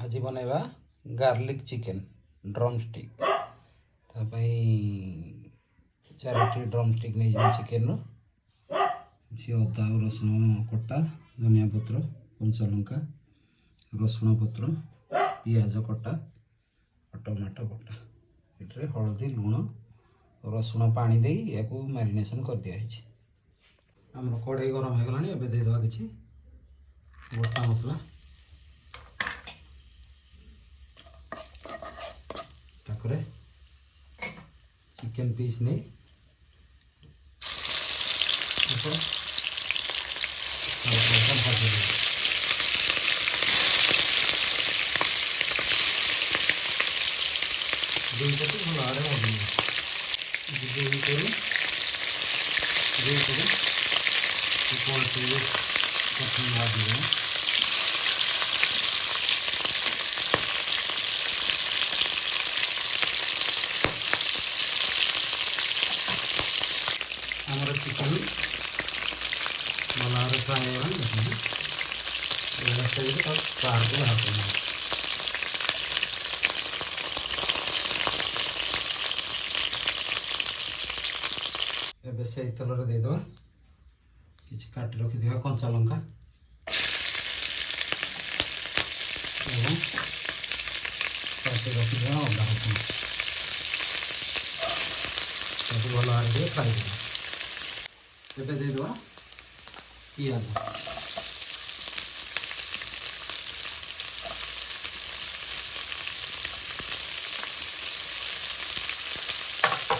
आज बनैबा garlic chicken drumstick तापाई 4टी ड्रम स्टिक नहीं चिकेन रो अदा रसुण कटा धनिया पत्र कंचा लंका रसुण पत्र पियाज कटा टमाटो कटा ये हलदी लुण रसुण पानी दे या मैरिनेशन कर दिया आम कड़े गरम हो गलानी एबे देदेवा किसी गोटा मसला ताकरे चिकेन पीस नहीं भल आड़े भाजी हमारा चिकन भल फ्राए देखिए कार को हाथ से तेल देदेवा कि काट रखी कंचा लंका काटी रखी अदा रसुण भल भागे फ्राए एबे देदेवा पियाज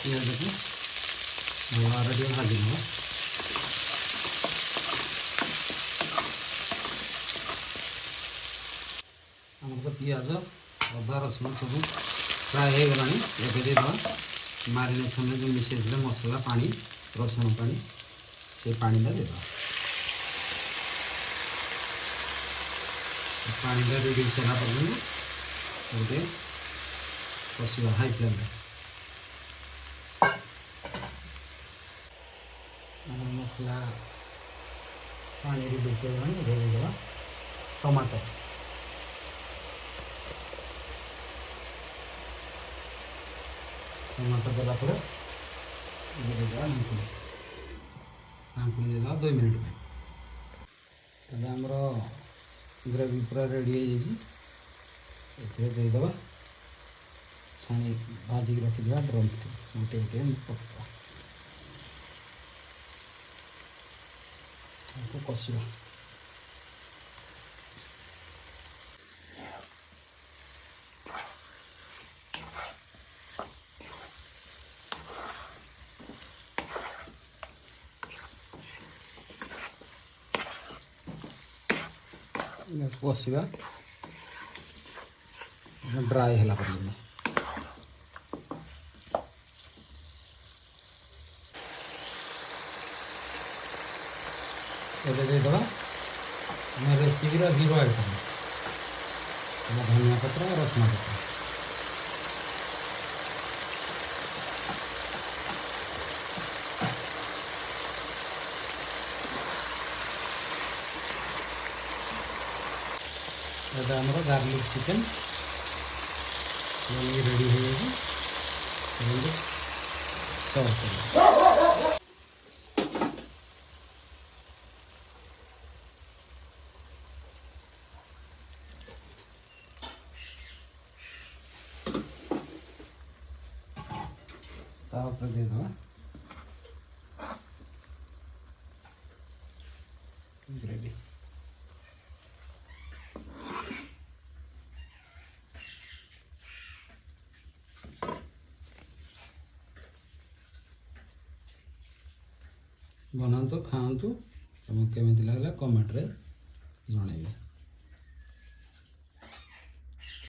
पियाज को रेडी भाजी ना आमको पियाज अदा रसुण सब फ्राए हो गलानी एबे देदेवा मारिनेशन में जो मिसेज मसला पानी रसुण पानी से पानी देदेवा पानी रेडी सारा गोटे कषा हाई फ्लेम मसला पानी रेडी देदेवा टमाटो टमाटो देला देदेवा नांकुड़ी देदेवा 2 मिनट में तब आमर ग्रेवी पूरा रेडी हो देदेवा छाणी भाजी रखीदा ड्रम गोटे गोटे पकड़ा कषा कषा ड्राई है देदेवा रेसिपी हीरो आइटम धनिया पत्र रसुण पत्र एटा आमर गार्लिक चिकेन रेडी हो सर्व कर देदेवा ग्रेवी बनातु खातु तुमको केमी लगे कमेंट रे जन।